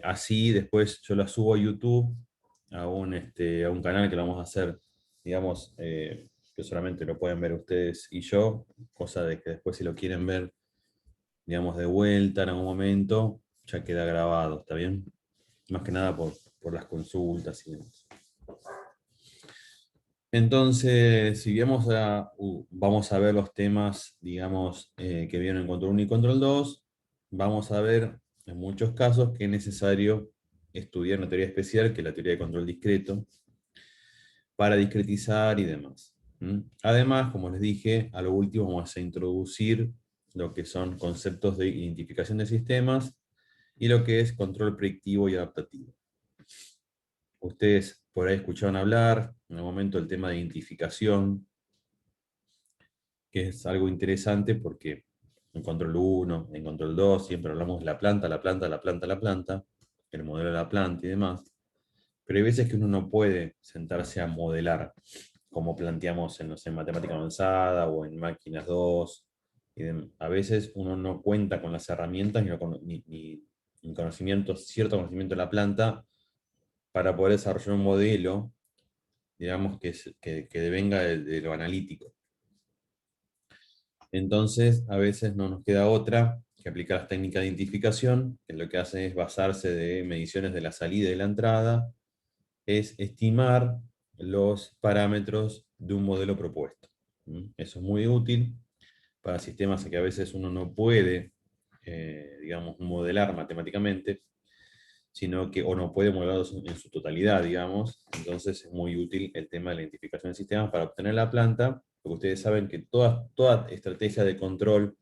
Así después yo la subo a YouTube, a un canal que lo vamos a hacer, digamos, que solamente lo pueden ver ustedes y yo, cosa de que después si lo quieren ver, digamos, de vuelta en algún momento, ya queda grabado, ¿está bien? Más que nada por las consultas y demás. Entonces, si vamos a ver los temas, digamos, que vienen en control 1 y control 2, vamos a ver en muchos casos que es necesario estudiar una teoría especial, que es la teoría de control discreto, para discretizar y demás. Además, como les dije, a lo último vamos a introducir lo que son conceptos de identificación de sistemas y lo que es control predictivo y adaptativo. Ustedes por ahí escucharon hablar en el momento del tema de identificación, que es algo interesante porque en control 1, en control 2, siempre hablamos de la planta, la planta, la planta, la planta, el modelo de la planta y demás. Pero hay veces que uno no puede sentarse a modelar, como planteamos en, no sé, en matemática avanzada o en máquinas 2. A veces uno no cuenta con las herramientas ni conocimiento, cierto conocimiento de la planta para poder desarrollar un modelo, digamos, que devenga de lo analítico. Entonces, a veces no nos queda otra que aplicar las técnicas de identificación, que lo que hace es basarse de mediciones de la salida y de la entrada, es estimar los parámetros de un modelo propuesto. Eso es muy útil para sistemas que a veces uno no puede, digamos, modelar matemáticamente, sino que o no puede modelarlos en su totalidad, digamos. Entonces es muy útil el tema de la identificación de sistemas para obtener la planta, porque ustedes saben que toda estrategia de control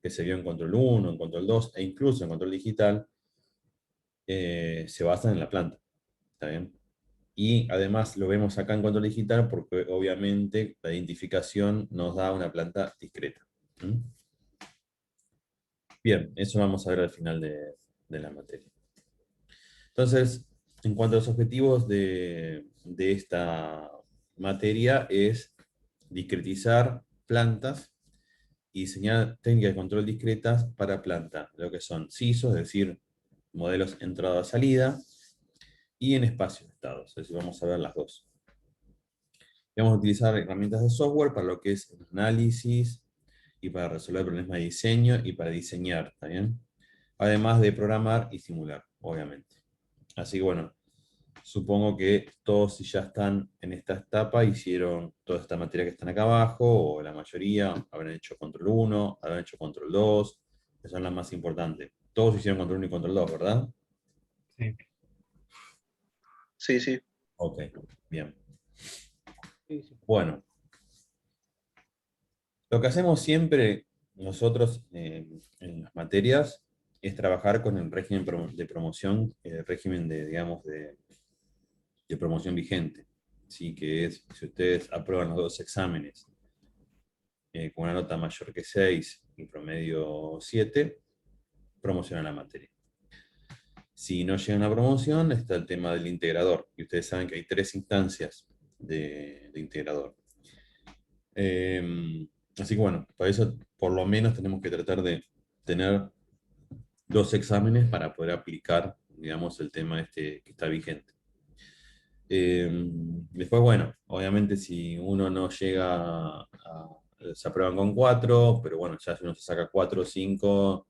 que se vio en control 1, en control 2 e incluso en control digital, se basa en la planta. ¿Está bien? Y además lo vemos acá en control digital porque obviamente la identificación nos da una planta discreta. Bien, eso vamos a ver al final de la materia. Entonces, en cuanto a los objetivos de esta materia es discretizar plantas y diseñar técnicas de control discretas para plantas, lo que son CISO, es decir, modelos entrada-salida, y en espacios estados, es decir, vamos a ver las dos. Vamos a utilizar herramientas de software para lo que es el análisis y para resolver problemas de diseño y para diseñar, ¿está bien? Además de programar y simular, obviamente. Así que bueno, supongo que todos si ya están en esta etapa hicieron toda esta materia que están acá abajo, o la mayoría habrán hecho control 1, habrán hecho control 2, que son las más importantes. Todos hicieron control 1 y control 2, ¿verdad? Sí, Sí, sí. Ok, bien. sí, sí. Bueno, lo que hacemos siempre nosotros en las materias es trabajar con el régimen de promoción, el régimen de, digamos, de promoción vigente. ¿Sí? Que es, si ustedes aprueban los dos exámenes con una nota mayor que 6 y promedio 7, promocionan la materia. Si no llegan a promoción, está el tema del integrador. Y ustedes saben que hay 3 instancias de integrador. Así que bueno, para eso por lo menos tenemos que tratar de tener 2 exámenes para poder aplicar, digamos, el tema este que está vigente. Después, bueno, obviamente si uno no llega se aprueban con 4, pero bueno, ya si uno se saca 4 o 5,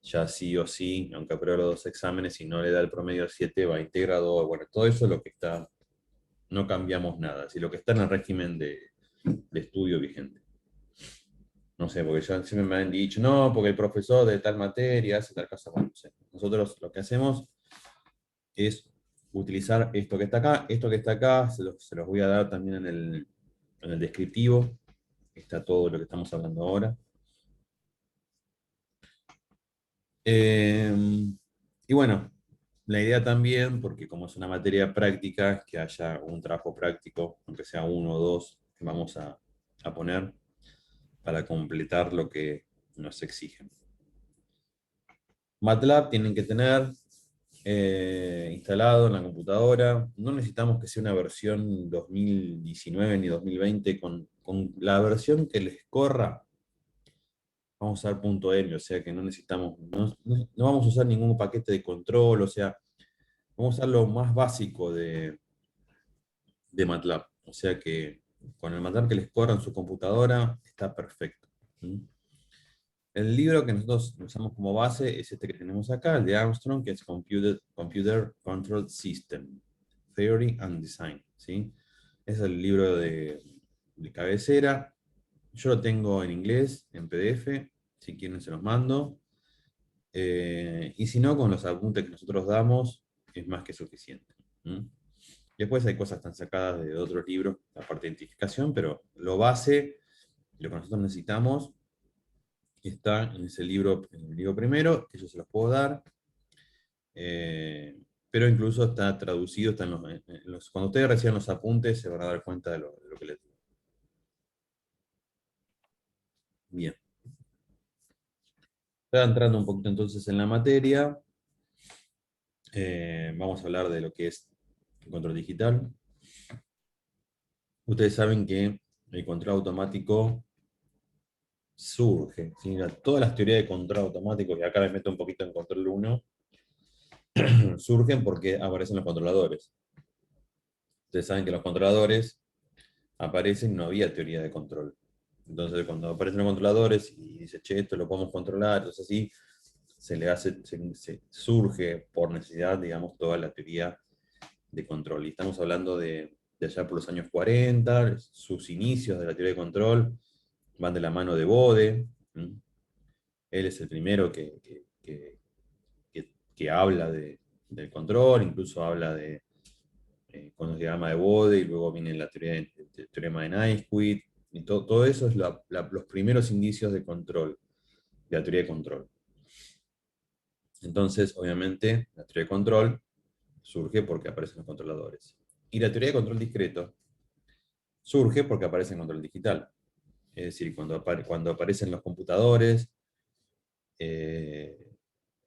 ya sí o sí, aunque apruebe los 2 exámenes, si no le da el promedio 7, va a integrador. Bueno, todo eso es lo que está, no cambiamos nada, si lo que está en el régimen de estudio vigente. No sé, porque ya siempre me han dicho, no, porque el profesor de tal materia hace tal cosa. Bueno, no sé. Nosotros lo que hacemos es utilizar esto que está acá, se los voy a dar también en el descriptivo, está todo lo que estamos hablando ahora. Y bueno, la idea también, porque como es una materia práctica, es que haya un trabajo práctico, aunque sea uno o dos, que vamos a poner para completar lo que nos exigen. MATLAB tienen que tener instalado en la computadora. No necesitamos que sea una versión 2019 ni 2020. Con la versión que les corra, vamos a usar punto .m, o sea que no necesitamos, no vamos a usar ningún paquete de control, o sea, vamos a usar lo más básico de MATLAB. O sea que con el MATLAB que les corra en su computadora está perfecto. ¿Mm? El libro que nosotros usamos como base es este que tenemos acá, el de Armstrong, que es Computer Control System, Theory and Design. ¿Sí? Es el libro de cabecera. Yo lo tengo en inglés, en PDF, si quieren se los mando. Y si no, con los apuntes que nosotros damos, es más que suficiente. ¿Mm? Después hay cosas tan sacadas de otros libros, la parte de identificación, pero lo base, lo que nosotros necesitamos, está en ese libro, en el libro primero, que yo se los puedo dar, pero incluso está traducido, está cuando ustedes reciban los apuntes se van a dar cuenta de lo que les digo. Bien. Está entrando un poquito entonces en la materia. Vamos a hablar de lo que es el control digital. Ustedes saben que el control automático surge. ¿Sí? Todas las teorías de control automático, y acá me meto un poquito en control 1, surgen porque aparecen los controladores. Ustedes saben que los controladores aparecen y no había teoría de control. Entonces, cuando aparecen los controladores y dice, che, esto lo podemos controlar, entonces así, surge por necesidad, digamos, toda la teoría de control. Y estamos hablando de allá por los años 40, sus inicios de la teoría de control van de la mano de Bode. Él es el primero que habla del control, incluso habla con el diagrama de Bode, y luego viene la teoría el teorema de Naisquick, y todo eso es los primeros indicios de control, de la teoría de control. Entonces, obviamente, la teoría de control surge porque aparecen los controladores. Y la teoría de control discreto surge porque aparece en control digital. Es decir, cuando aparecen los computadores,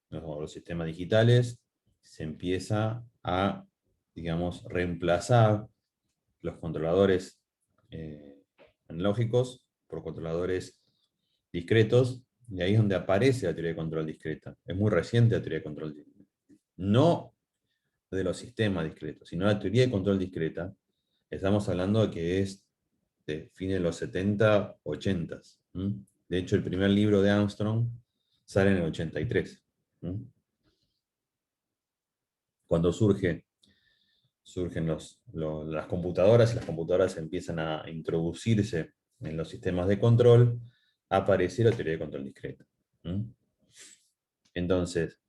los sistemas digitales, se empieza a, digamos, reemplazar los controladores analógicos por controladores discretos, y ahí es donde aparece la teoría de control discreta. Es muy reciente la teoría de control discreta. No de los sistemas discretos, sino la teoría de control discreta. Estamos hablando de que es de fines de los 70, 80. De hecho, el primer libro de Armstrong sale en el 83. Cuando surgen las computadoras, y las computadoras empiezan a introducirse en los sistemas de control, aparece la teoría de control discreto. Entonces,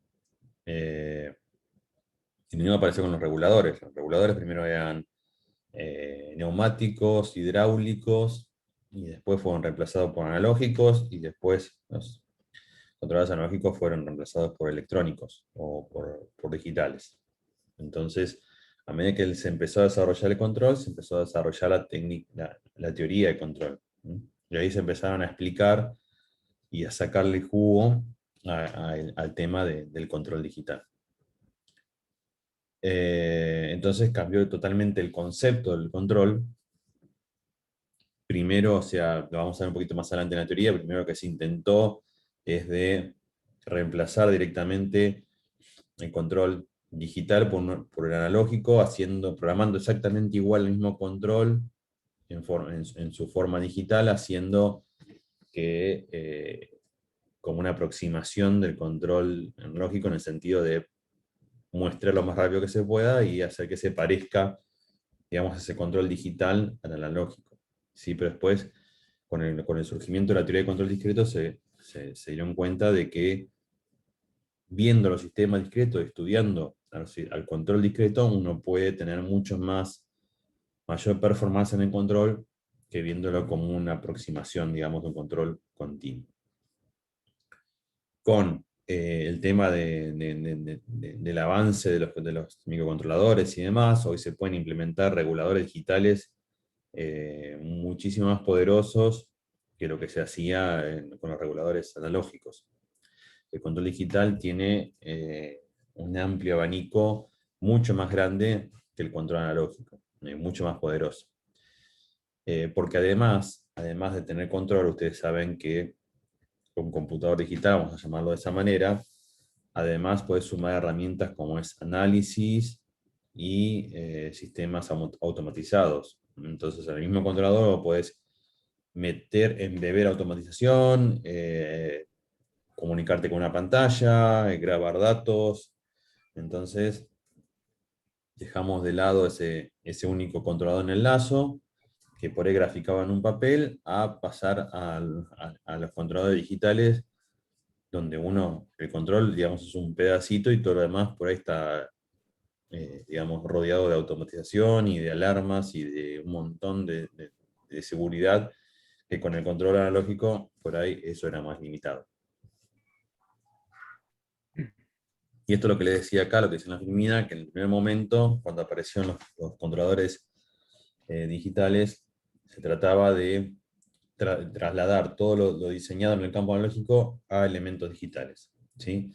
primero apareció con los reguladores. Los reguladores primero eran neumáticos, hidráulicos, y después fueron reemplazados por analógicos, y después los controladores analógicos fueron reemplazados por electrónicos o por digitales. Entonces, a medida que se empezó a desarrollar el control, se empezó a desarrollar la teoría de control. Y ahí se empezaron a explicar y a sacarle jugo al tema del control digital. Entonces cambió totalmente el concepto del control. Primero, o sea, lo vamos a ver un poquito más adelante en la teoría, primero que se intentó es de reemplazar directamente el control digital por el analógico, programando exactamente igual el mismo control en su forma digital, haciendo que como una aproximación del control analógico en el sentido de muestrar lo más rápido que se pueda y hacer que se parezca, digamos, ese control digital al analógico. ¿Sí? Pero después, con el surgimiento de la teoría de control discreto, se dieron cuenta de que viendo los sistemas discretos, estudiando al control discreto, uno puede tener mayor performance en el control que viéndolo como una aproximación, digamos, de un control continuo. Con el tema del avance de los microcontroladores y demás, hoy se pueden implementar reguladores digitales muchísimo más poderosos que lo que se hacía con los reguladores analógicos. El control digital tiene un amplio abanico mucho más grande que el control analógico, mucho más poderoso. Porque además de tener control, ustedes saben que con computador digital, vamos a llamarlo de esa manera, además puedes sumar herramientas como es análisis y sistemas automatizados. Entonces, en el mismo controlador puedes meter, embeber automatización, comunicarte con una pantalla, grabar datos. Entonces, dejamos de lado ese único controlador en el lazo, que por ahí graficaba en un papel, a pasar a los controladores digitales, donde el control, digamos, es un pedacito y todo lo demás por ahí está, digamos, rodeado de automatización y de alarmas y de un montón de seguridad, que con el control analógico, por ahí eso era más limitado. Y esto es lo que le decía acá, lo que dice en la Firmina, que en el primer momento, cuando aparecieron los controladores digitales, se trataba de trasladar todo lo diseñado en el campo analógico a elementos digitales, ¿sí?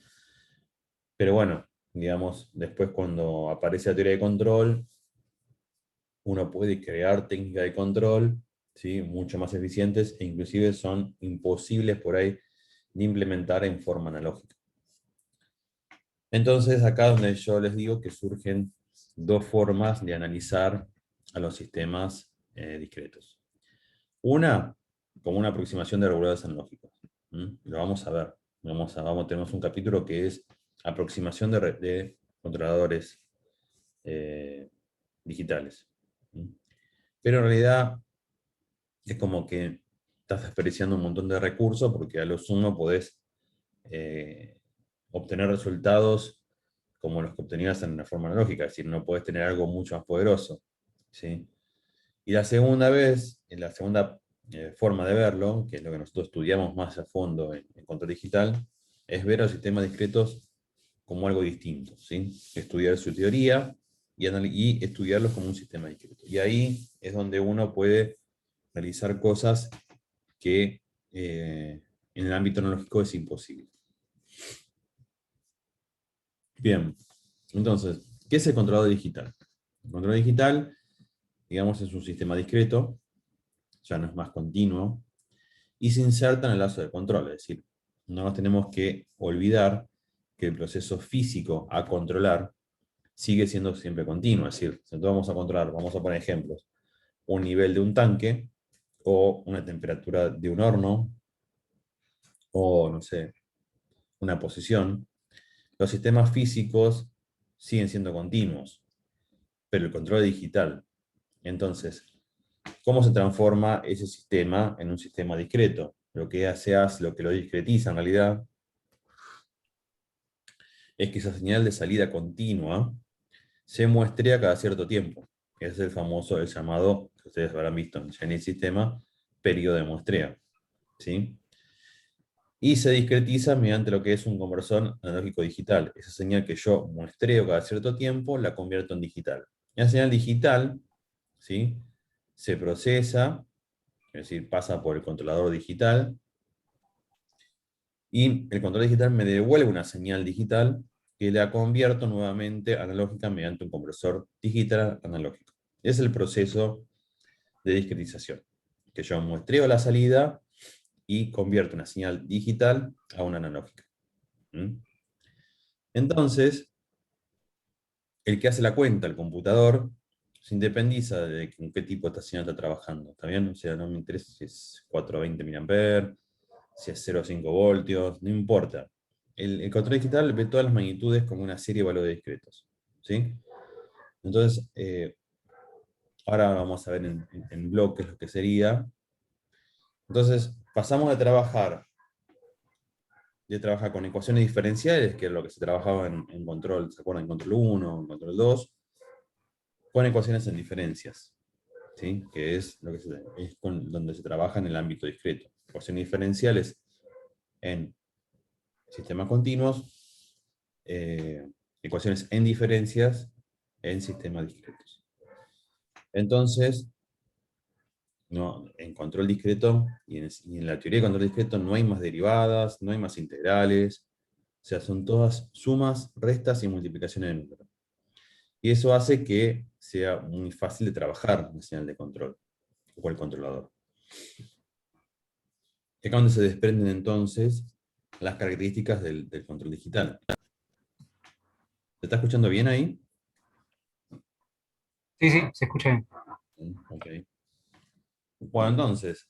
Pero bueno, digamos, después cuando aparece la teoría de control, uno puede crear técnicas de control, ¿sí? Mucho más eficientes e inclusive son imposibles por ahí de implementar en forma analógica. Entonces, acá donde yo les digo que surgen dos formas de analizar a los sistemas discretos. Una, como una aproximación de reguladores analógicos. Lo vamos a ver. Tenemos un capítulo que es aproximación de controladores digitales. Pero en realidad es como que estás desperdiciando un montón de recursos porque a lo sumo podés obtener resultados como los que obtenías en la forma analógica, es decir, no podés tener algo mucho más poderoso, ¿sí? Y la segunda vez, en la segunda forma de verlo, que es lo que nosotros estudiamos más a fondo en control digital, es ver a los sistemas discretos como algo distinto, ¿sí? Estudiar su teoría y estudiarlos como un sistema discreto. Y ahí es donde uno puede realizar cosas que en el ámbito analógico es imposible. Bien, entonces, ¿qué es el controlador digital? El controlador digital, digamos, es un sistema discreto, ya no es más continuo, y se inserta en el lazo de control, es decir, no nos tenemos que olvidar que el proceso físico a controlar sigue siendo siempre continuo, es decir, si vamos a controlar, vamos a poner ejemplos, un nivel de un tanque, o una temperatura de un horno, o no sé, una posición, los sistemas físicos siguen siendo continuos, pero el control es digital. Entonces, ¿cómo se transforma ese sistema en un sistema discreto? Lo que lo que lo discretiza en realidad, es que esa señal de salida continua se muestrea cada cierto tiempo. Es el famoso, el llamado, que ustedes habrán visto en el sistema, periodo de muestreo, ¿sí? Y se discretiza mediante lo que es un conversor analógico digital. Esa señal que yo muestreo cada cierto tiempo, la convierto en digital. La señal digital, ¿sí?, se procesa, es decir, pasa por el controlador digital, y el controlador digital me devuelve una señal digital que la convierto nuevamente analógica mediante un conversor digital analógico. Es el proceso de discretización, que yo muestreo la salida y convierto una señal digital a una analógica. Entonces, el que hace la cuenta, el computador, se independiza de con qué tipo de estación está trabajando. ¿Está bien? O sea, no me interesa si es 420 mA, si es 0,5 voltios, no importa. El control digital ve todas las magnitudes como una serie de valores discretos. ¿Sí? Entonces, ahora vamos a ver en bloques lo que sería. Entonces, pasamos de trabajar con ecuaciones diferenciales, que es lo que se trabajaba en control, ¿se acuerdan? En control 1, en control 2, con ecuaciones en diferencias, ¿sí? Que es, donde se trabaja en el ámbito discreto. Ecuaciones diferenciales en sistemas continuos, ecuaciones en diferencias en sistemas discretos. Entonces, no, en control discreto y en la teoría de control discreto no hay más derivadas, no hay más integrales, o sea, son todas sumas, restas y multiplicaciones de números. Y eso hace que sea muy fácil de trabajar la señal de control o el controlador. Es donde se desprenden entonces las características del control digital. ¿Se está escuchando bien ahí? Sí, sí, se escucha bien. Ok. Bueno, entonces,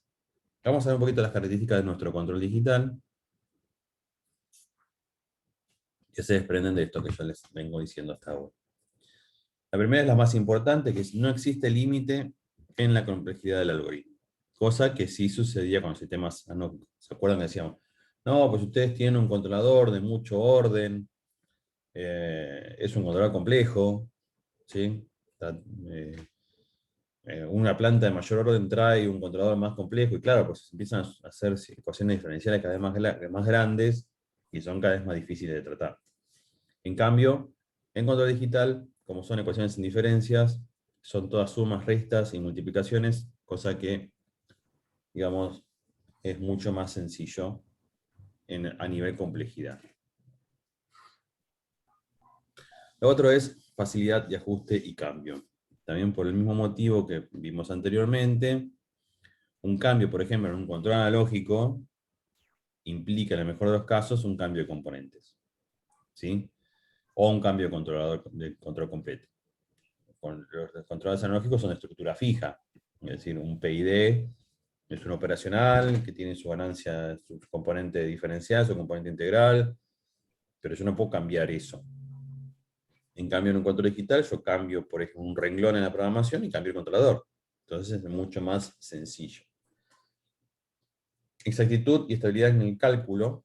vamos a ver un poquito las características de nuestro control digital que se desprenden de esto que yo les vengo diciendo hasta ahora. La primera es la más importante, que es no existe límite en la complejidad del algoritmo. Cosa que sí sucedía con los sistemas analógicos. ¿Se acuerdan que decíamos? No, pues ustedes tienen un controlador de mucho orden, es un controlador complejo, ¿sí? Eh, una planta de mayor orden trae un controlador más complejo, y claro, pues empiezan a hacer ecuaciones diferenciales cada vez más grandes y son cada vez más difíciles de tratar. En cambio, en control digital, como son ecuaciones sin diferencias, son todas sumas, restas y multiplicaciones, cosa que, digamos, es mucho más sencillo a nivel complejidad. Lo otro es facilidad de ajuste y cambio. También por el mismo motivo que vimos anteriormente, un cambio, por ejemplo, en un control analógico, implica en el mejor de los casos un cambio de componentes, ¿sí? O un cambio de control completo. Los controles analógicos son de estructura fija, es decir, un PID es un operacional que tiene su ganancia, su componente diferencial, su componente integral, pero yo no puedo cambiar eso. En cambio, en un control digital, yo cambio, por ejemplo, un renglón en la programación y cambio el controlador. Entonces es mucho más sencillo. Exactitud y estabilidad en el cálculo,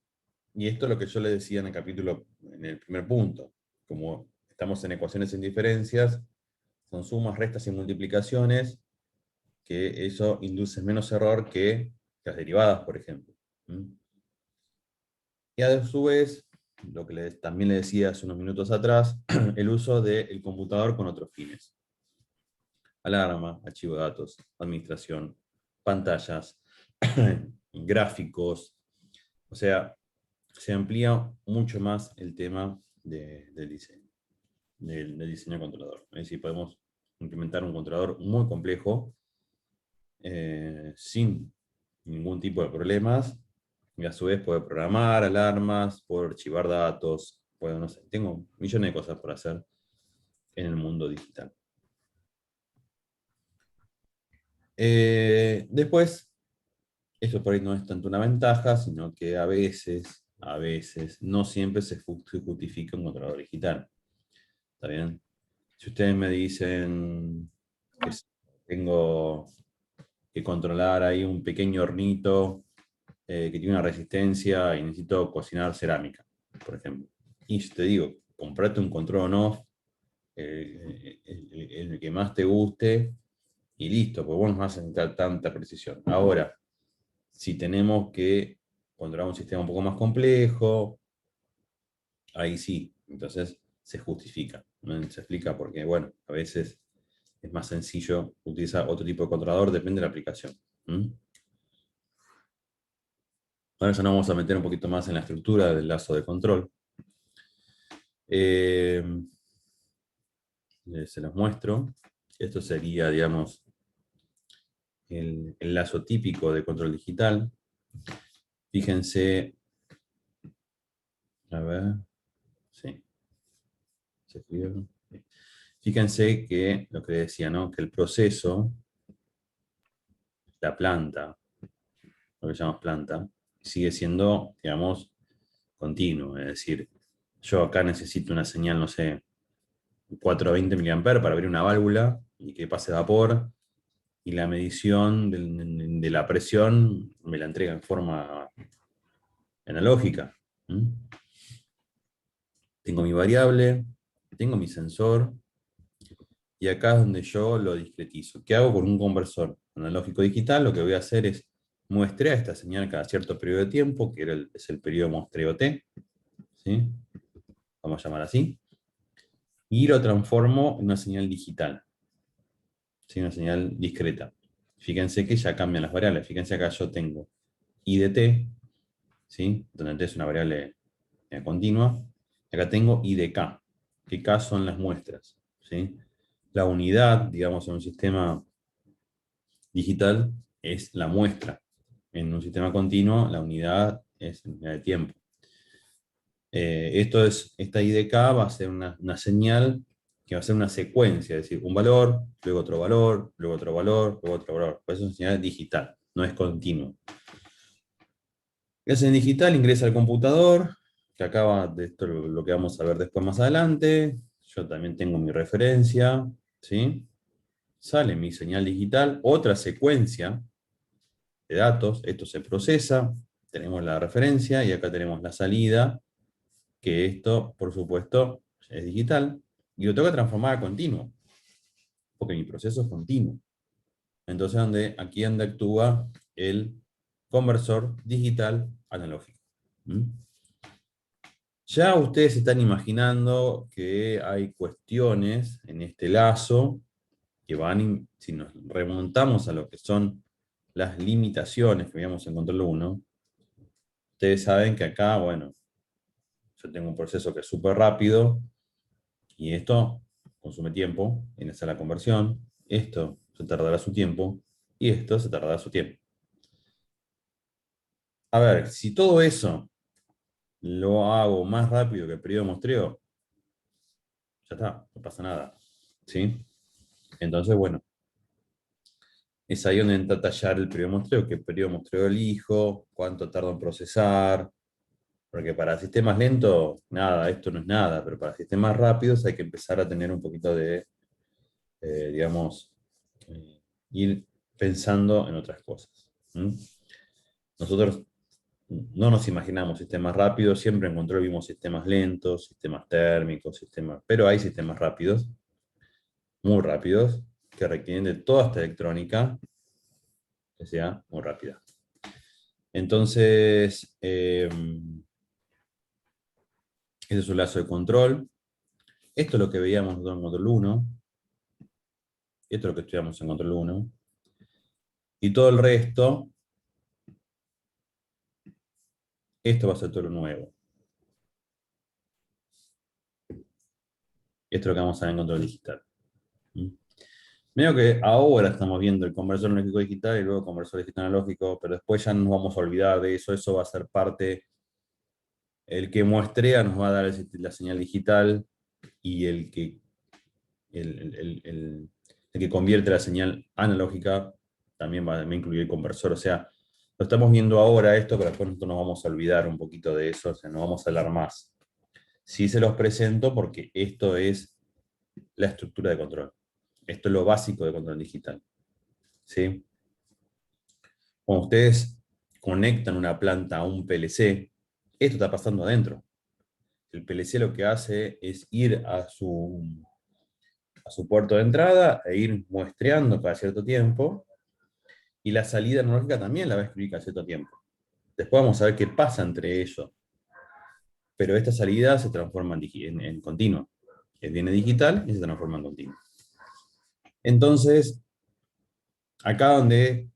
y esto es lo que yo les decía en el capítulo, en el primer punto. Como estamos en ecuaciones sin diferencias, son sumas, restas y multiplicaciones, que eso induce menos error que las derivadas, por ejemplo. Y a su vez, lo que también le decía hace unos minutos atrás, el uso del computador con otros fines. Alarma, archivo de datos, administración, pantallas, gráficos. O sea, se amplía mucho más el tema del diseño, del diseño controlador. Es decir, podemos implementar un controlador muy complejo sin ningún tipo de problemas, y a su vez puedo programar alarmas, puedo archivar datos, puedo, no sé, tengo millones de cosas por hacer en el mundo digital. Después, esto por ahí no es tanto una ventaja, sino que a veces, no siempre se justifica un controlador digital. ¿Está bien? Si ustedes me dicen que tengo que controlar ahí un pequeño hornito que tiene una resistencia y necesito cocinar cerámica, por ejemplo. Y si te digo, comprate un control on-off, el que más te guste, y listo, porque vos no vas a necesitar tanta precisión. Ahora, si tenemos que controlar un sistema un poco más complejo, ahí sí, entonces se justifica. ¿No? Se explica porque, bueno, a veces es más sencillo utilizar otro tipo de controlador, depende de la aplicación. Ahora ya nos vamos a meter un poquito más en la estructura del lazo de control. Eh, se los muestro. Esto sería, digamos, el lazo típico de control digital. Fíjense, a ver, sí, se escribió. Sí. Fíjense que lo que decía, ¿no? Que el proceso, la planta, lo que llamamos planta, sigue siendo, digamos, continuo. Es decir, yo acá necesito una señal, no sé, 420 mA para abrir una válvula y que pase vapor, y la medición de la presión me la entrega en forma analógica. Tengo mi variable, tengo mi sensor, y acá es donde yo lo discretizo. ¿Qué hago con un conversor analógico digital? Lo que voy a hacer es muestrear esta señal cada cierto periodo de tiempo, que es el periodo muestreo T, ¿sí? Vamos a llamar así, y lo transformo en una señal digital, ¿sí? Una señal discreta. Fíjense que ya cambian las variables. Fíjense acá yo tengo I de T, ¿sí? Donde T es una variable continua. Acá tengo I de K, que K son las muestras, ¿sí? La unidad, digamos, en un sistema digital es la muestra. En un sistema continuo, la unidad es unidad de tiempo. Esta IDK va a ser una señal que va a ser una secuencia, es decir, un valor, luego otro valor, luego otro valor, luego otro valor. Por eso es una señal digital, no es continuo. Es en digital, ingresa al computador, que acaba de esto lo que vamos a ver después más adelante. Yo también tengo mi referencia, ¿sí? Sale mi señal digital, otra secuencia de datos, esto se procesa, tenemos la referencia y acá tenemos la salida, que esto, por supuesto, es digital, y lo tengo que transformar a continuo, porque mi proceso es continuo. Entonces, aquí donde actúa el conversor digital analógico. ¿Mm? Ya ustedes están imaginando que hay cuestiones en este lazo que van, si nos remontamos a lo que son las limitaciones que veíamos en control 1, ustedes saben que acá, bueno, yo tengo un proceso que es súper rápido, y esto consume tiempo en hacer la conversión, esto se tardará su tiempo, y esto se tardará su tiempo. A ver, si todo eso lo hago más rápido que el periodo de muestreo, ya está, no pasa nada. ¿Sí? Entonces, bueno, es ahí donde entra a tallar el periodo de muestreo, qué periodo de muestreo elijo, cuánto tardo en procesar, porque para sistemas lentos, nada, esto no es nada, pero para sistemas rápidos hay que empezar a tener un poquito de, digamos, ir pensando en otras cosas. ¿Mm? Nosotros no nos imaginamos sistemas rápidos, siempre en control vimos sistemas lentos, sistemas térmicos, pero hay sistemas rápidos, muy rápidos, que requieren de toda esta electrónica que sea muy rápida. Entonces, ese es un lazo de control. Esto es lo que veíamos nosotros en control 1. Esto es lo que estudiamos en control 1. Y todo el resto, esto va a ser todo lo nuevo. Esto es lo que vamos a ver en control digital. ¿Mm? Medio que ahora estamos viendo el conversor analógico digital y luego el conversor digital analógico, pero después ya nos vamos a olvidar de eso. Eso va a ser parte, el que muestrea nos va a dar la señal digital, y el que convierte la señal analógica también va a incluir el conversor. O sea, lo estamos viendo ahora esto, pero después nosotros nos vamos a olvidar un poquito de eso, o sea, no vamos a hablar más. Sí se los presento porque esto es la estructura de control. Esto es lo básico de control digital. ¿Sí? Cuando ustedes conectan una planta a un PLC, esto está pasando adentro. El PLC lo que hace es ir a su puerto de entrada e ir muestreando cada cierto tiempo, y la salida analógica también la va a escribir cada cierto tiempo. Después vamos a ver qué pasa entre ellos. Pero esta salida se transforma en continuo. Viene digital y se transforma en continuo. Entonces, acá donde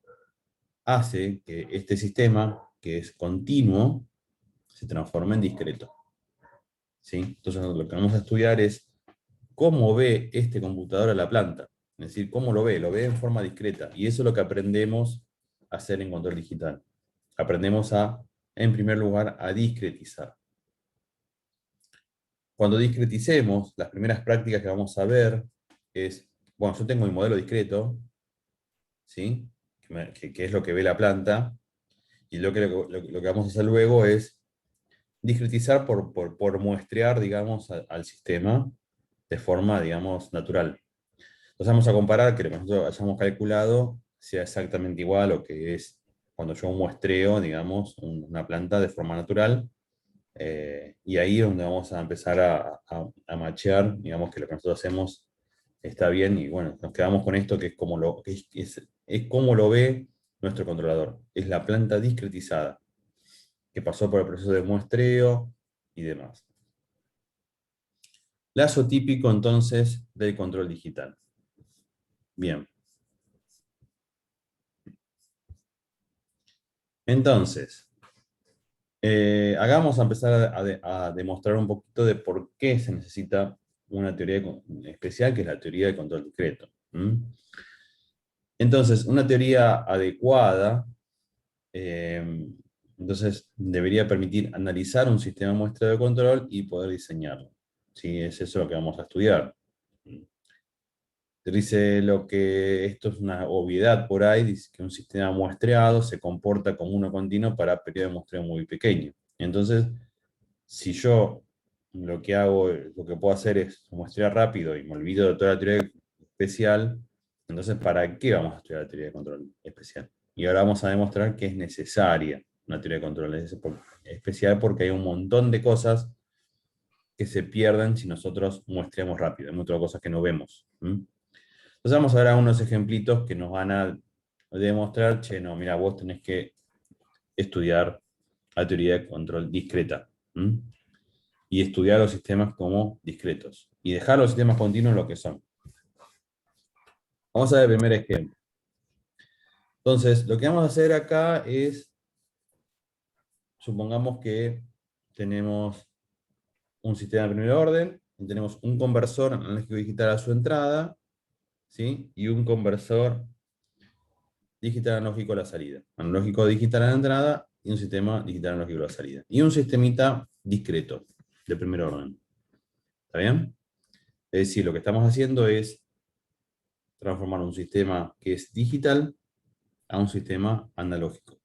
hace que este sistema, que es continuo, se transforme en discreto. ¿Sí? Entonces lo que vamos a estudiar es cómo ve este computador a la planta. Es decir, cómo lo ve en forma discreta. Y eso es lo que aprendemos a hacer en control digital. Aprendemos en primer lugar, a discretizar. Cuando discreticemos, las primeras prácticas que vamos a ver es, bueno, yo tengo mi modelo discreto, ¿sí? Que es lo que ve la planta, y lo que vamos a hacer luego es discretizar por muestrear, digamos, al sistema de forma, digamos, natural. Entonces vamos a comparar que lo que nosotros hayamos calculado sea exactamente igual a lo que es cuando yo muestreo, digamos, una planta de forma natural. Y ahí es donde vamos a empezar a machear, digamos, que lo que nosotros hacemos está bien, y bueno, nos quedamos con esto, que es como es como lo ve nuestro controlador. Es la planta discretizada, que pasó por el proceso de muestreo y demás. Lazo típico entonces del control digital. Bien. Entonces, acá vamos a empezar a demostrar un poquito de por qué se necesita una teoría especial, que es la teoría del control discreto. ¿Mm? Entonces, una teoría adecuada Entonces, debería permitir analizar un sistema muestreo de control y poder diseñarlo. ¿Sí? Es eso lo que vamos a estudiar. Dice lo que esto es una obviedad por ahí, dice que un sistema muestreado se comporta como uno continuo para periodos de muestreo muy pequeño. Entonces, si yo lo que hago, lo que puedo hacer es muestrear rápido y me olvido de toda la teoría especial, entonces ¿para qué vamos a estudiar la teoría de control especial? Y ahora vamos a demostrar que es necesaria una teoría de control especial porque hay un montón de cosas que se pierden si nosotros muestreamos rápido. Hay muchas cosas que no vemos. Entonces vamos a ver algunos ejemplitos que nos van a demostrar, che, no, mira, vos tenés que estudiar la teoría de control discreta. Y estudiar los sistemas como discretos. Y dejar los sistemas continuos lo que son. Vamos a ver el primer ejemplo. Entonces, lo que vamos a hacer acá es, supongamos que tenemos un sistema de primer orden, y tenemos un conversor analógico digital a su entrada, ¿sí? Y un conversor digital analógico a la salida. Analógico digital a la entrada y un sistema digital analógico a la salida. Y un sistemita discreto de primer orden. ¿Está bien? Es decir, lo que estamos haciendo es transformar un sistema que es digital a un sistema analógico.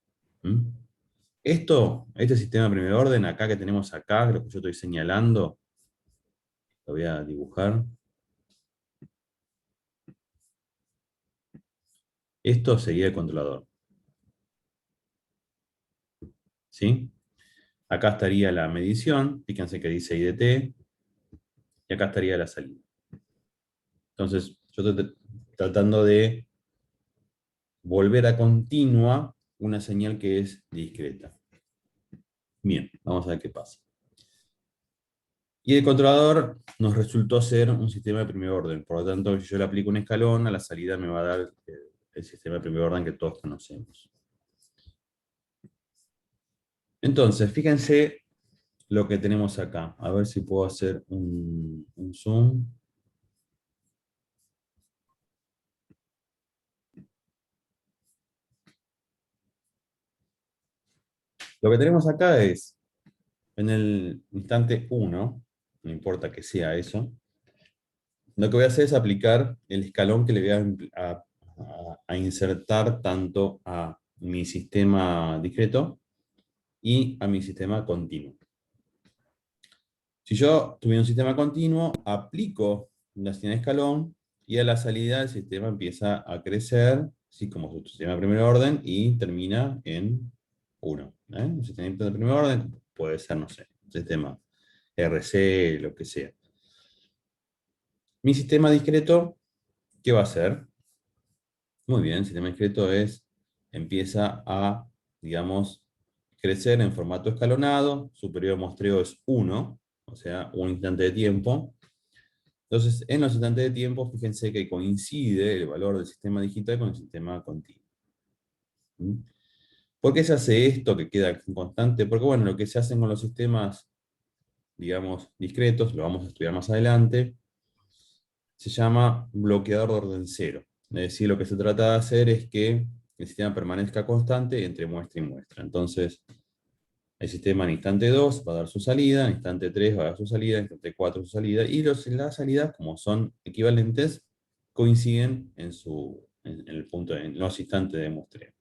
Este sistema de primer orden, acá que tenemos acá, lo que yo estoy señalando, lo voy a dibujar. Esto sería el controlador. ¿Sí? Acá estaría la medición, fíjense que dice IDT, y acá estaría la salida. Entonces, yo estoy tratando de volver a continua una señal que es discreta. Bien, vamos a ver qué pasa. Y el controlador nos resultó ser un sistema de primer orden. Por lo tanto, si yo le aplico un escalón, a la salida me va a dar el sistema de primer orden que todos conocemos. Entonces, fíjense lo que tenemos acá. A ver si puedo hacer un zoom. Lo que tenemos acá es, en el instante 1, no importa que sea eso, lo que voy a hacer es aplicar el escalón que le voy a insertar tanto a mi sistema discreto y a mi sistema continuo. Si yo tuviera un sistema continuo, aplico la señal de escalón y a la salida el sistema empieza a crecer, así como su sistema de primer orden, y termina en 1. Un sistema de primer orden puede ser, no sé, un sistema RC, lo que sea. Mi sistema discreto, ¿qué va a hacer? Muy bien, el sistema discreto empieza a, digamos, crecer en formato escalonado, su periodo de muestreo es 1, o sea, un instante de tiempo. Entonces, en los instantes de tiempo, fíjense que coincide el valor del sistema digital con el sistema continuo. ¿Por qué se hace esto que queda constante? Porque, bueno, lo que se hace con los sistemas, digamos, discretos, lo vamos a estudiar más adelante, se llama bloqueador de orden cero. Es decir, lo que se trata de hacer es que el sistema permanezca constante entre muestra y muestra. Entonces, el sistema en instante 2 va a dar su salida, en instante 3 va a dar su salida, en instante 4 su salida, y las salidas, como son equivalentes, coinciden en los instantes de muestreo.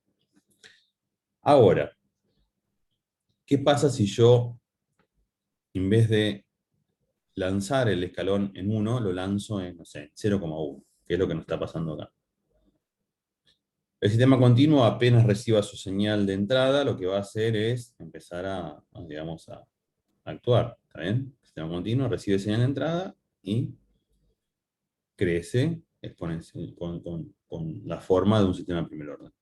Ahora, ¿qué pasa si yo, en vez de lanzar el escalón en 1, lo lanzo en, no sé, 0,1, que es lo que nos está pasando acá? El sistema continuo, apenas reciba su señal de entrada, lo que va a hacer es empezar digamos, a actuar. ¿Está bien? El sistema continuo recibe señal de entrada y crece con la forma de un sistema de primer orden.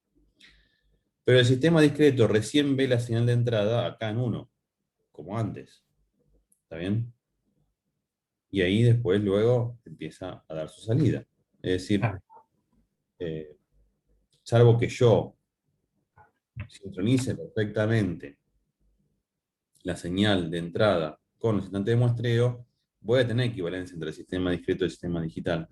Pero el sistema discreto recién ve la señal de entrada acá en 1, como antes. ¿Está bien? Y ahí después luego empieza a dar su salida. Es decir, Ah, eh, salvo que yo sincronice perfectamente la señal de entrada con el instante de muestreo, voy a tener equivalencia entre el sistema discreto y el sistema digital.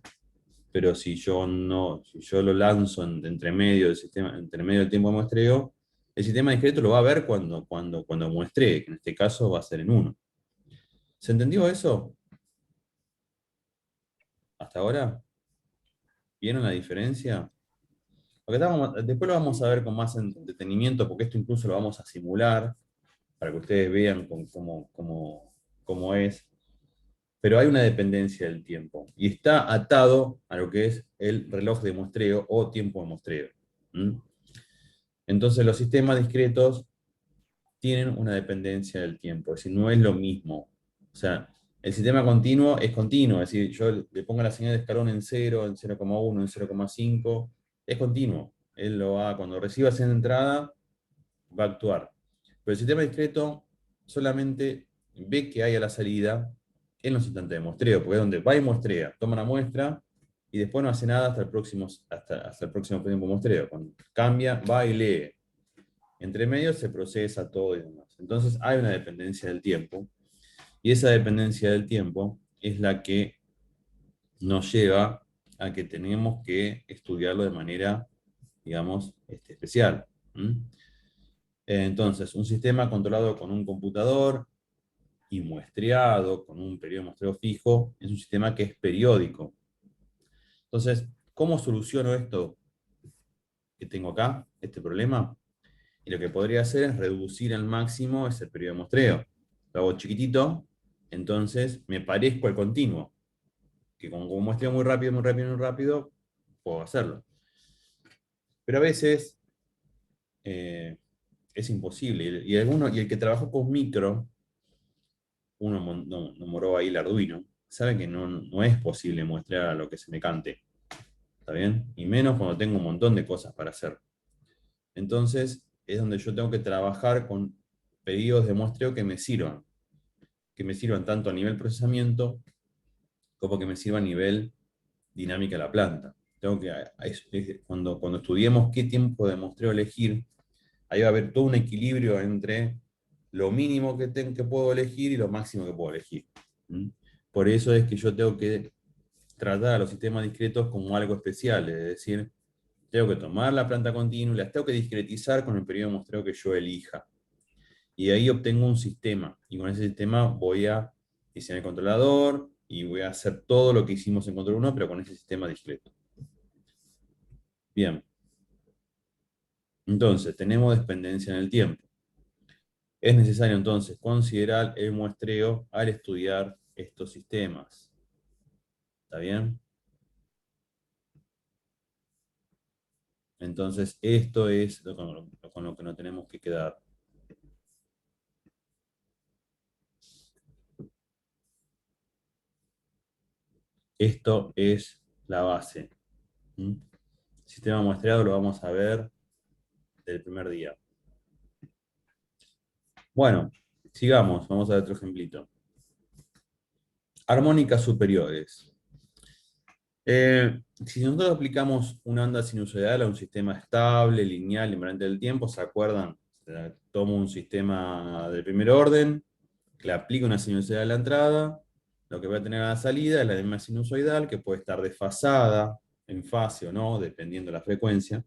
Pero si yo lo lanzo entre medio del tiempo de muestreo, El sistema discreto lo va a ver cuando muestre, que en este caso va a ser en 1. ¿Se entendió eso hasta ahora? ¿Vieron la diferencia? Después lo vamos a ver con más detenimiento, porque esto incluso lo vamos a simular para que ustedes vean cómo es. Pero hay una dependencia del tiempo y está atado a lo que es el reloj de muestreo o tiempo de muestreo. ¿Mm? Entonces los sistemas discretos tienen una dependencia del tiempo, es decir, no es lo mismo. O sea, el sistema continuo es continuo, es decir, yo le pongo la señal de escalón en 0, en 0,1, en 0,5, es continuo. Él lo va, cuando reciba esa entrada, va a actuar. Pero el sistema discreto solamente ve que hay a la salida en los instantes de muestreo, porque es donde va y muestrea, toma una muestra y después no hace nada hasta el próximo tiempo de muestreo. Cuando cambia, va y lee. Entre medio se procesa todo y demás. Entonces hay una dependencia del tiempo, y esa dependencia del tiempo es la que nos lleva a que tenemos que estudiarlo de manera, digamos, especial. ¿Mm? Entonces, un sistema controlado con un computador y muestreado con un periodo de muestreo fijo es un sistema que es periódico. Entonces, ¿cómo soluciono esto que tengo acá, este problema? Y lo que podría hacer es reducir al máximo ese periodo de muestreo. Lo hago chiquitito, entonces me parezco al continuo, que como muestreo muy rápido, muy rápido, muy rápido, puedo hacerlo. Pero a veces es imposible. Y el que trabajó con micro, uno nombró ahí el Arduino, sabe que no es posible muestrear a lo que se me cante. ¿Está bien? Y menos cuando tengo un montón de cosas para hacer. Entonces, es donde yo tengo que trabajar con pedidos de muestreo que me sirvan tanto a nivel procesamiento como que me sirva a nivel dinámica de la planta. Cuando estudiemos qué tiempo de muestreo elegir, ahí va a haber todo un equilibrio entre lo mínimo que puedo elegir y lo máximo que puedo elegir. ¿Mm? Por eso es que yo tengo que tratar a los sistemas discretos como algo especial, es decir, tengo que tomar la planta continua y las tengo que discretizar con el periodo de muestreo que yo elija. Y de ahí obtengo un sistema, y con ese sistema voy a diseñar el controlador y voy a hacer todo lo que hicimos en Control 1, pero con ese sistema discreto. Bien, entonces tenemos dependencia en el tiempo. Es necesario entonces considerar el muestreo al estudiar estos sistemas. ¿Está bien? Entonces esto es con lo que nos tenemos que quedar. Esto es la base. ¿Mm? Sistema muestreado lo vamos a ver del primer día. Bueno, sigamos, vamos a ver otro ejemplito. Armónicas superiores. Si nosotros aplicamos una onda sinusoidal a un sistema estable, lineal, invariante del tiempo, ¿se acuerdan? Tomo un sistema del primer orden, le aplico una sinusoidal a la entrada, lo que voy a tener a la salida es la misma sinusoidal, que puede estar desfasada, en fase o no, dependiendo de la frecuencia,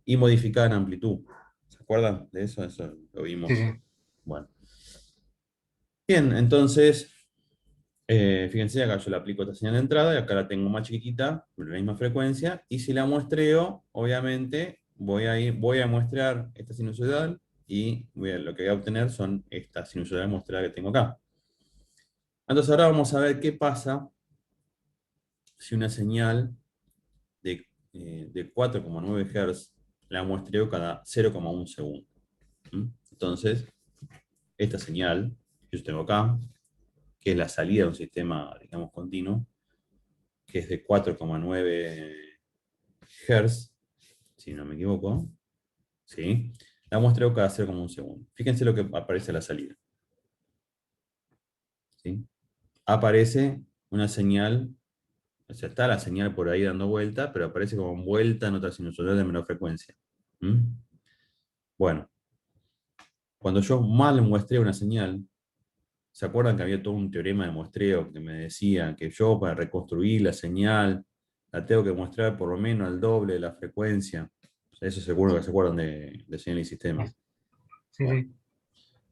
y modificada en amplitud. ¿Se acuerdan de eso? Eso lo vimos. Sí, sí. Bueno. Bien, entonces, fíjense, acá yo le aplico esta señal de entrada, y acá la tengo más chiquitita, con la misma frecuencia, y si la muestreo, obviamente, voy a muestrear esta sinusoidal, y lo que voy a obtener son estas sinusoidales muestreadas que tengo acá. Entonces ahora vamos a ver qué pasa si una señal de 4,9 Hz la muestreo cada 0,1 segundo. ¿Mm? Entonces, esta señal que yo tengo acá, que es la salida de un sistema, digamos, continuo, que es de 4,9 Hz, si no me equivoco, ¿sí? La muestreo cada 0,1 segundo. Fíjense lo que aparece a la salida. ¿Sí? Aparece una señal, o sea, está la señal por ahí dando vuelta, pero aparece como envuelta en otra sinusoidal de menor frecuencia. ¿Mm? Bueno, cuando yo mal muestreo una señal, ¿se acuerdan que había todo un teorema de muestreo que me decía que yo para reconstruir la señal la tengo que muestrar por lo menos al doble de la frecuencia? Eso seguro que se acuerdan de señal y sistema. Sí, Bueno, sí.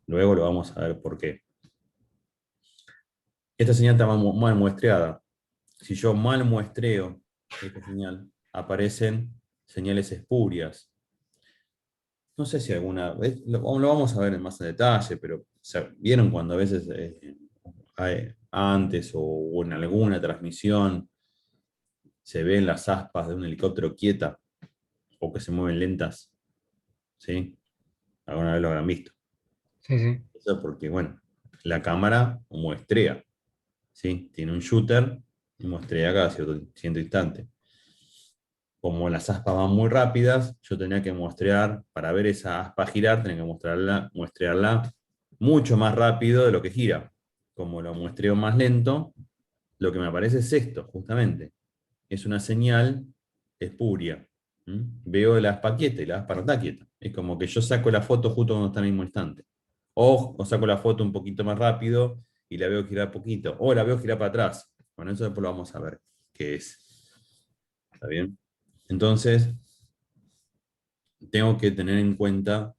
luego lo vamos a ver por qué. Esta señal está mal muestreada. Si yo mal muestreo esta señal, aparecen señales espurias. No sé si alguna vez, lo vamos a ver en más en detalle, pero ¿vieron cuando a veces antes o en alguna transmisión se ven las aspas de un helicóptero quieta o que se mueven lentas? ¿Sí? Alguna vez lo habrán visto. Sí, sí. Eso es porque, bueno, la cámara muestrea, ¿sí? Tiene un shooter y muestrea cada cierto instante. Como las aspas van muy rápidas, yo tenía que muestrear, para ver esa aspa girar, tenía que muestrearla mucho más rápido de lo que gira. Como lo muestreo más lento, lo que me aparece es esto, justamente. Es una señal espuria. Veo la aspa quieta y la aspa no está quieta. Es como que yo saco la foto justo cuando está en el mismo instante. O saco la foto un poquito más rápido y la veo girar poquito. O la veo girar para atrás. Bueno, eso después lo vamos a ver qué es. ¿Está bien? Entonces, tengo que tener en cuenta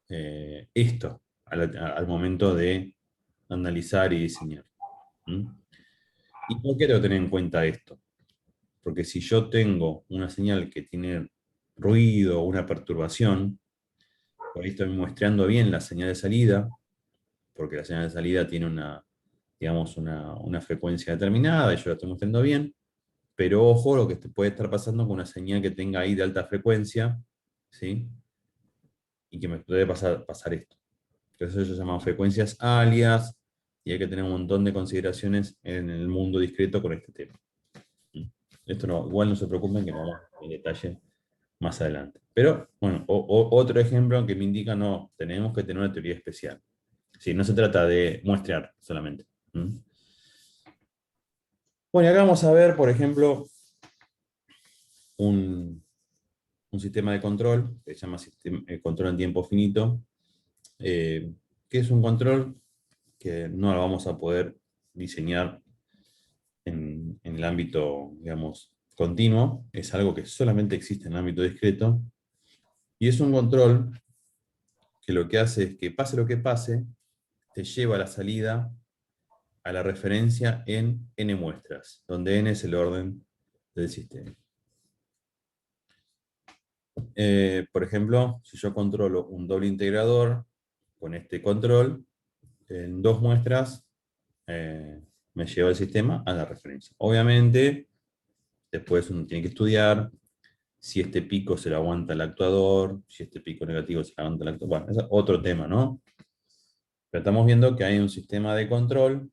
esto al momento de analizar y diseñar. ¿Mm? ¿Y por qué tengo que tener en cuenta esto? Porque si yo tengo una señal que tiene ruido o una perturbación, por ahí estoy muestreando bien la señal de salida, porque la señal de salida tiene digamos, una frecuencia determinada, y yo la estoy mostrando bien, pero ojo lo que puede estar pasando con una señal que tenga ahí de alta frecuencia, ¿sí? Y que me puede pasar esto. Entonces eso se llaman frecuencias alias, y hay que tener un montón de consideraciones en el mundo discreto con este tema. Esto no, igual no se preocupen que lo vamos en detalle más adelante. Pero, bueno, otro ejemplo que me indica, no, tenemos que tener una teoría especial. Sí, no se trata de muestrear solamente. ¿Mm? Bueno, y acá vamos a ver, por ejemplo, un, un sistema de control, que se llama control en tiempo finito, eh, que es un control que no lo vamos a poder diseñar en el ámbito, digamos, continuo, es algo que solamente existe en el ámbito discreto, y es un control que lo que hace es que pase lo que pase, te lleva a la salida a la referencia en n muestras, donde n es el orden del sistema. Por ejemplo, si yo controlo un doble integrador con este control, en dos muestras me lleva el sistema a la referencia. Obviamente, después uno tiene que estudiar si este pico se lo aguanta el actuador, si este pico negativo se lo aguanta el actuador. Bueno, ese es otro tema, ¿no? Pero estamos viendo que hay un sistema de control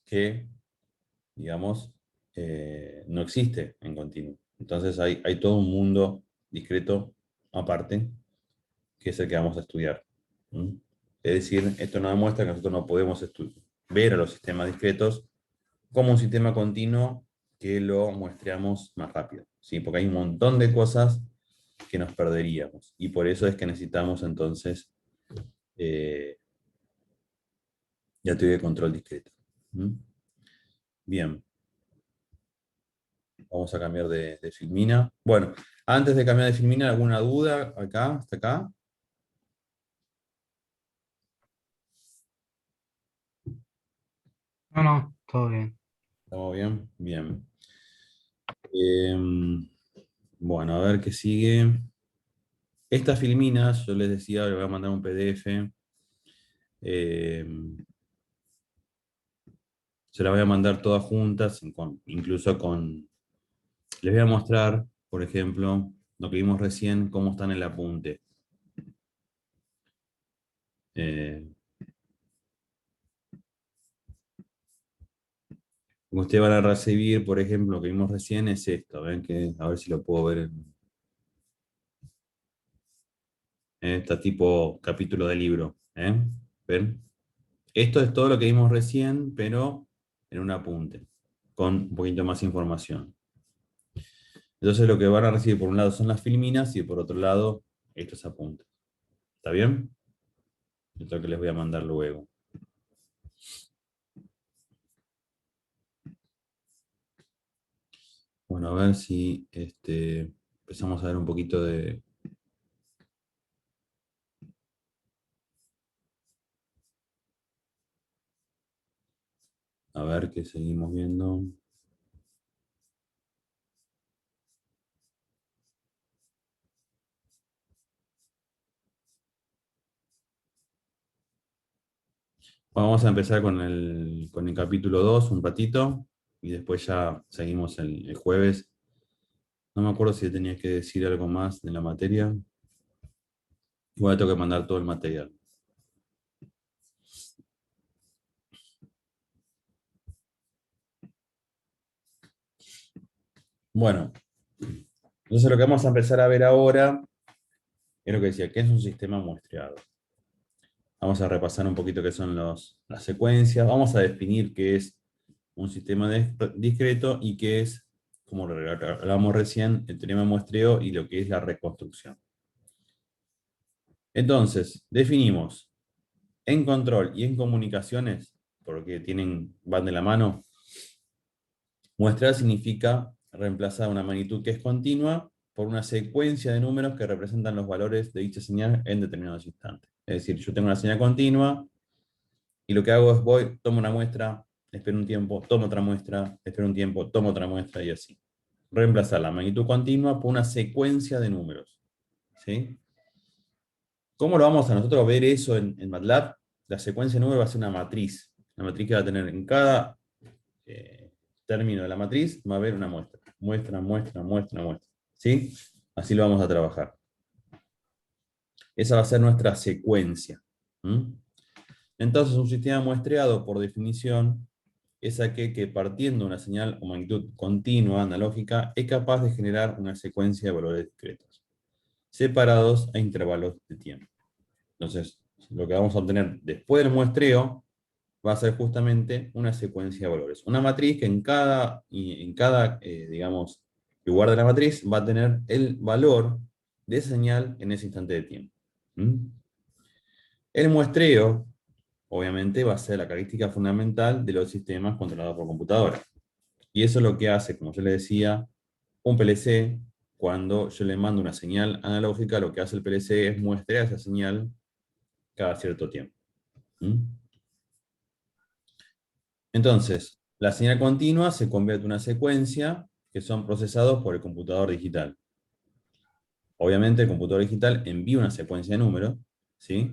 que, digamos, no existe en continuo. Entonces hay todo un mundo discreto aparte, que es el que vamos a estudiar. ¿Mm? Es decir, esto nos demuestra que nosotros no podemos ver a los sistemas discretos como un sistema continuo que lo muestreamos más rápido, ¿sí? Porque hay un montón de cosas que nos perderíamos. Y por eso es que necesitamos entonces eh, la teoría de control discreto. ¿Mm? Bien, vamos a cambiar de filmina. Bueno, antes de cambiar de filmina, ¿alguna duda acá, hasta acá? No, no, todo bien. ¿Estamos bien? Bien. Bueno, a ver qué sigue. Estas filminas, yo les decía, les voy a mandar un PDF. eh, Se las voy a mandar todas juntas, incluso con... Les voy a mostrar, por ejemplo, lo que vimos recién, cómo está en el apunte. Eh, Como ustedes van a recibir, por ejemplo, lo que vimos recién es esto. ¿Ven? A ver si lo puedo ver en este tipo capítulo de libro. ¿Ven? Esto es todo lo que vimos recién, pero en un apunte, con un poquito más información. Entonces lo que van a recibir por un lado son las filminas y por otro lado estos apuntes. ¿Está bien? Esto que les voy a mandar luego. Bueno, a ver si empezamos a ver un poquito de... A ver qué seguimos viendo. Bueno, vamos a empezar con el capítulo 2 un ratito, y después ya seguimos el jueves. No me acuerdo si tenía que decir algo más de la materia. Igual tengo que mandar todo el material. Bueno, entonces lo que vamos a empezar a ver ahora es lo que decía, ¿qué es un sistema muestreado? Vamos a repasar un poquito qué son las secuencias, vamos a definir qué es un sistema discreto y qué es, como hablamos recién, el teorema de muestreo y lo que es la reconstrucción. Entonces, definimos en control y en comunicaciones, porque van de la mano. Muestrear significa reemplazar una magnitud que es continua por una secuencia de números que representan los valores de dicha señal en determinados instantes. Es decir, yo tengo una señal continua y lo que hago es tomo una muestra, espero un tiempo, tomo otra muestra, espero un tiempo, tomo otra muestra y así. Reemplazar la magnitud continua por una secuencia de números. ¿Sí? ¿Cómo lo vamos a nosotros ver eso en MATLAB? La secuencia de números va a ser una matriz. Una matriz que va a tener en cada término de la matriz, va a haber una muestra. Muestra, muestra, muestra, muestra. ¿Sí? Así lo vamos a trabajar. Esa va a ser nuestra secuencia. ¿Mm? Entonces, un sistema muestreado, por definición, es aquel que partiendo de una señal o magnitud continua analógica es capaz de generar una secuencia de valores discretos, separados a intervalos de tiempo. Entonces, lo que vamos a obtener después del muestreo va a ser justamente una secuencia de valores. Una matriz que en cada digamos, lugar de la matriz va a tener el valor de esa señal en ese instante de tiempo. ¿Mm? El muestreo, obviamente, va a ser la característica fundamental de los sistemas controlados por computadora. Y eso es lo que hace, como yo le decía, un PLC. Cuando yo le mando una señal analógica, lo que hace el PLC es muestrear esa señal cada cierto tiempo. ¿Mm? Entonces, la señal continua se convierte en una secuencia que son procesados por el computador digital. Obviamente, el computador digital envía una secuencia de números, ¿sí?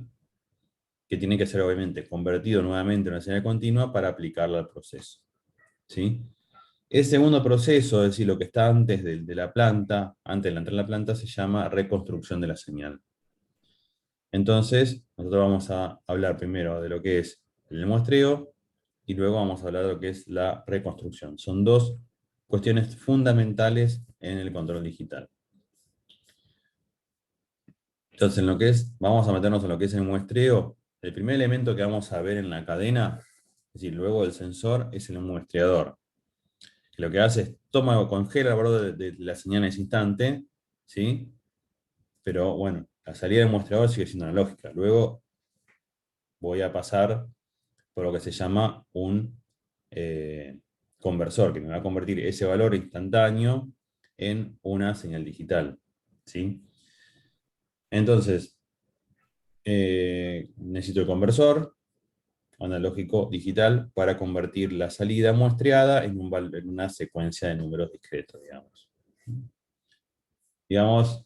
Que tiene que ser, obviamente, convertido nuevamente en una señal continua para aplicarla al proceso. ¿Sí? El segundo proceso, es decir, lo que está antes de la planta, antes de entrar en la planta, se llama reconstrucción de la señal. Entonces, nosotros vamos a hablar primero de lo que es el muestreo y luego vamos a hablar de lo que es la reconstrucción. Son dos cuestiones fundamentales en el control digital. Entonces, vamos a meternos en lo que es el muestreo. El primer elemento que vamos a ver en la cadena, es decir, luego del sensor, es el muestreador. Que lo que hace es congela el valor de la señal en ese instante, ¿sí? Pero bueno, la salida del muestreador sigue siendo analógica. Luego voy a pasar por lo que se llama un conversor, que me va a convertir ese valor instantáneo en una señal digital. ¿Sí? Entonces, necesito el conversor analógico digital para convertir la salida muestreada en una secuencia de números discretos, digamos. Digamos,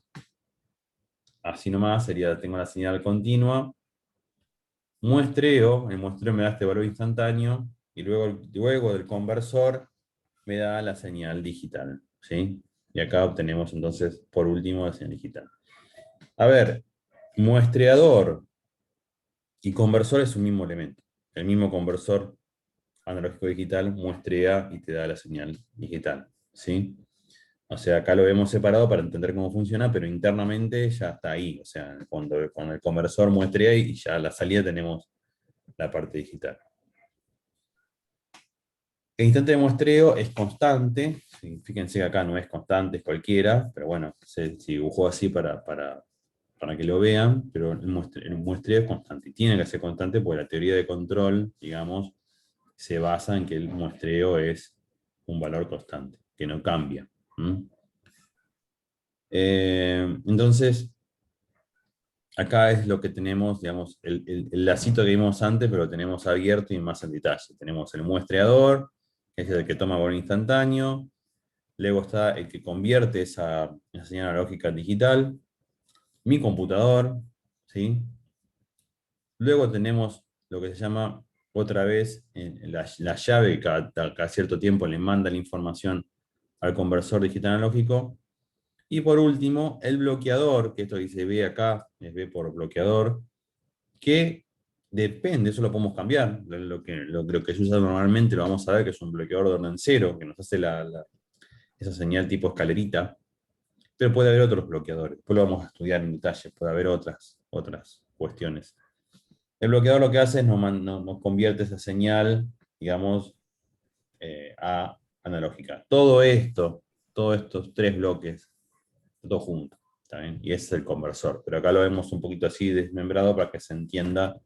así nomás sería, tengo la señal continua, el muestreo me da este valor instantáneo, y luego del conversor me da la señal digital, ¿sí? Y acá obtenemos entonces, por último, la señal digital. A ver, muestreador y conversor es un mismo elemento. El mismo conversor analógico digital muestrea y te da la señal digital, ¿sí? O sea, acá lo vemos separado para entender cómo funciona, pero internamente ya está ahí. O sea, cuando el conversor muestrea y ya a la salida tenemos la parte digital. El instante de muestreo es constante. Fíjense que acá no es constante, es cualquiera, pero bueno, se dibujó así para que lo vean, pero el muestreo es constante. Y tiene que ser constante porque la teoría de control, digamos, se basa en que el muestreo es un valor constante, que no cambia. ¿Mm? Entonces, acá es lo que tenemos, digamos, el lacito que vimos antes, pero lo tenemos abierto y más en detalle. Tenemos el muestreador, que es el que toma valor instantáneo. Luego está el que convierte esa señal analógica en digital. Mi computador, ¿sí? Luego tenemos lo que se llama, otra vez, la llave que cada cierto tiempo le manda la información al conversor digital analógico. Y por último, el bloqueador, que esto que se ve acá, es B por bloqueador, que depende, eso lo podemos cambiar. Lo que se usa normalmente lo vamos a ver que es un bloqueador de orden cero, que nos hace esa señal tipo escalerita, pero puede haber otros bloqueadores. Después lo vamos a estudiar en detalle, puede haber otras cuestiones. El bloqueador lo que hace es nos convierte esa señal, digamos, a analógica. Todo esto, todos estos tres bloques, todo junto, ¿está bien? Y ese es el conversor. Pero acá lo vemos un poquito así desmembrado para que se entienda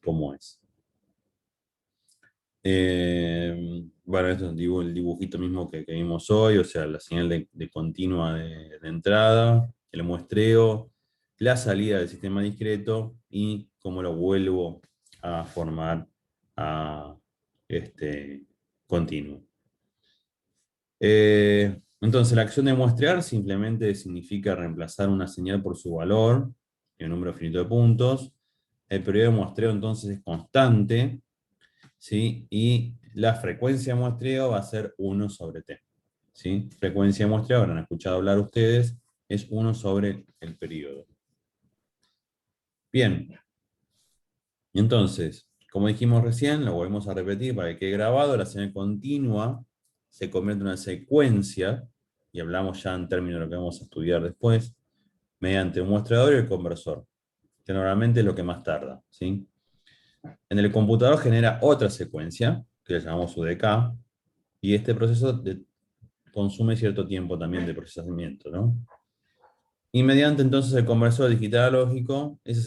cómo es. Bueno, esto es el dibujito mismo que vimos hoy, o sea, la señal de continua de entrada, el muestreo, la salida del sistema discreto y cómo lo vuelvo a formar a continuo. Entonces, la acción de muestrear simplemente significa reemplazar una señal por su valor, y un número finito de puntos. El periodo de muestreo entonces es constante, ¿sí? Y la frecuencia de muestreo va a ser 1 sobre t. ¿Sí? Frecuencia de muestreo, habrán escuchado hablar ustedes, es 1 sobre el periodo. Bien, entonces, como dijimos recién, lo volvemos a repetir para que quede grabado, la señal continua se convierte en una secuencia, y hablamos ya en términos de lo que vamos a estudiar después, mediante un muestrador y el conversor, que normalmente es lo que más tarda, ¿sí? En el computador genera otra secuencia, que le llamamos UDK, y este proceso consume cierto tiempo también de procesamiento, ¿no? Y mediante entonces el conversor digital lógico, esa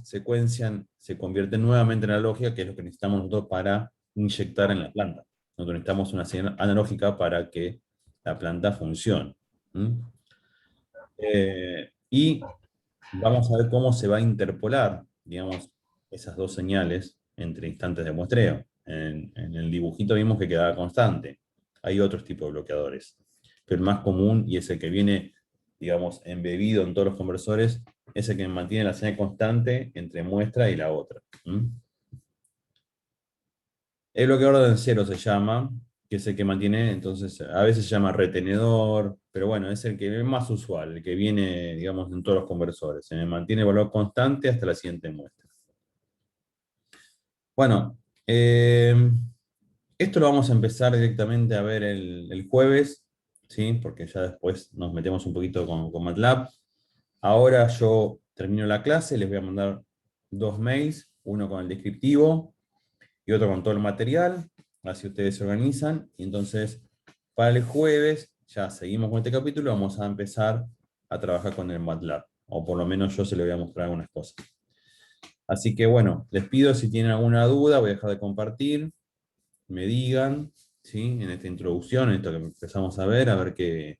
secuencia se convierte nuevamente en analógica, que es lo que necesitamos nosotros para inyectar en la planta. Nosotros necesitamos una señal analógica para que la planta funcione. ¿Mm? Y vamos a ver cómo se va a interpolar, digamos, esas dos señales entre instantes de muestreo. En el dibujito vimos que quedaba constante. Hay otros tipos de bloqueadores, pero el más común y es el que viene, digamos, embebido en todos los conversores, es el que mantiene la señal constante entre muestra y la otra. ¿Mm? El bloqueador de cero se llama, que es el que mantiene, entonces a veces se llama retenedor, pero bueno, es el que es más usual, el que viene, digamos, en todos los conversores. Se mantiene el valor constante hasta la siguiente muestra. Bueno, esto lo vamos a empezar directamente a ver el jueves, ¿sí? Porque ya después nos metemos un poquito con MATLAB. Ahora yo termino la clase, les voy a mandar dos mails, uno con el descriptivo y otro con todo el material, así ustedes se organizan, y entonces para el jueves ya seguimos con este capítulo, vamos a empezar a trabajar con el MATLAB, o por lo menos yo se les voy a mostrar algunas cosas. Así que bueno, les pido si tienen alguna duda, voy a dejar de compartir, me digan, ¿sí? En esta introducción, en esto que empezamos a ver qué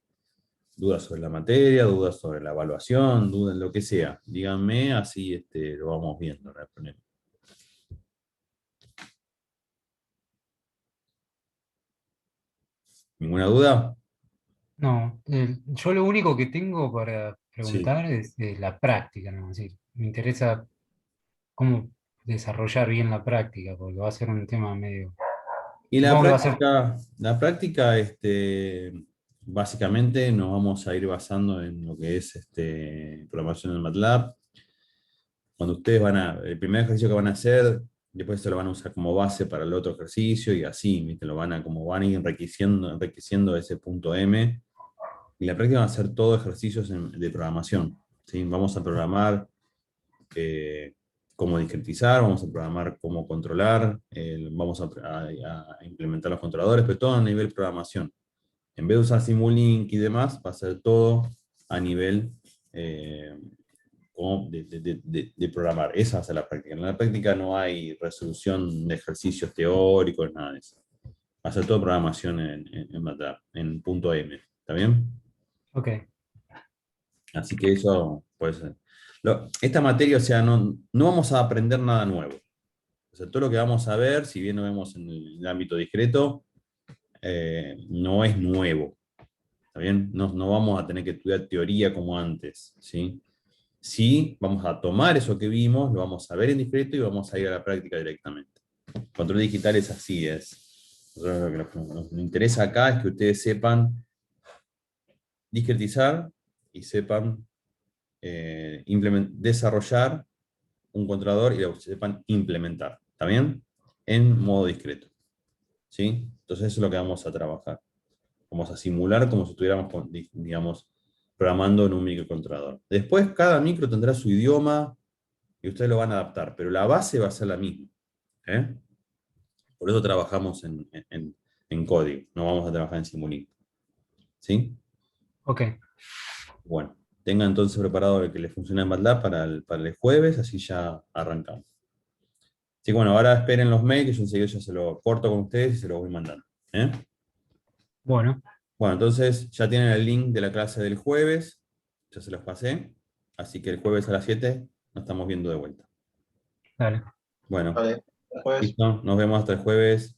dudas sobre la materia, dudas sobre la evaluación, dudas en lo que sea. Díganme, así lo vamos viendo. ¿Ninguna duda? No, yo lo único que tengo para Sí. preguntar es la práctica, ¿no? Sí, me interesa cómo desarrollar bien la práctica, porque va a ser un tema medio... Y Supongo que va a ser... la práctica, básicamente nos vamos a ir basando en lo que es programación en MATLAB. Cuando ustedes el primer ejercicio que van a hacer, después se lo van a usar como base para el otro ejercicio y así, ¿viste? Como van a ir enriqueciendo ese punto M. Y la práctica va a ser todo ejercicios de programación, ¿sí? Vamos a programar cómo discretizar, vamos a programar cómo controlar, vamos a implementar los controladores, pero todo a nivel programación. En vez de usar Simulink y demás, va a ser todo a nivel eh, de programar. Esa va a ser la práctica. En la práctica no hay resolución de ejercicios teóricos, nada de eso. Va a ser todo programación en MATLAB, en punto M. ¿Está bien? Ok, Así que eso puede ser. Esta materia, o sea, no vamos a aprender nada nuevo. O sea, todo lo que vamos a ver, si bien lo vemos en el ámbito discreto, no es nuevo. ¿Está bien? No vamos a tener que estudiar teoría como antes, ¿sí? Sí, vamos a tomar eso que vimos, lo vamos a ver en discreto y vamos a ir a la práctica directamente. Control digital es así, es. Nosotros lo que nos interesa acá es que ustedes sepan discretizar y sepan desarrollar un controlador y lo sepan implementar, ¿está bien? En modo discreto, ¿sí? Entonces eso es lo que vamos a trabajar. Vamos a simular como si estuviéramos, digamos, programando en un microcontrolador. Después cada micro tendrá su idioma y ustedes lo van a adaptar, pero la base va a ser la misma, ¿eh? Por eso trabajamos en código, no vamos a trabajar en Simulink, ¿sí? Ok, Bueno, tengan entonces preparado el que les funcione en MATLAB para el jueves, así ya arrancamos. Así que bueno, ahora esperen los mails, que yo enseguida ya se lo corto con ustedes y se los voy mandando, ¿eh? bueno, Bueno, entonces ya tienen el link de la clase del jueves, ya se los pasé, así que el jueves a las 7 nos estamos viendo de vuelta. dale. Bueno, Vale, después. listo, nos vemos hasta el jueves.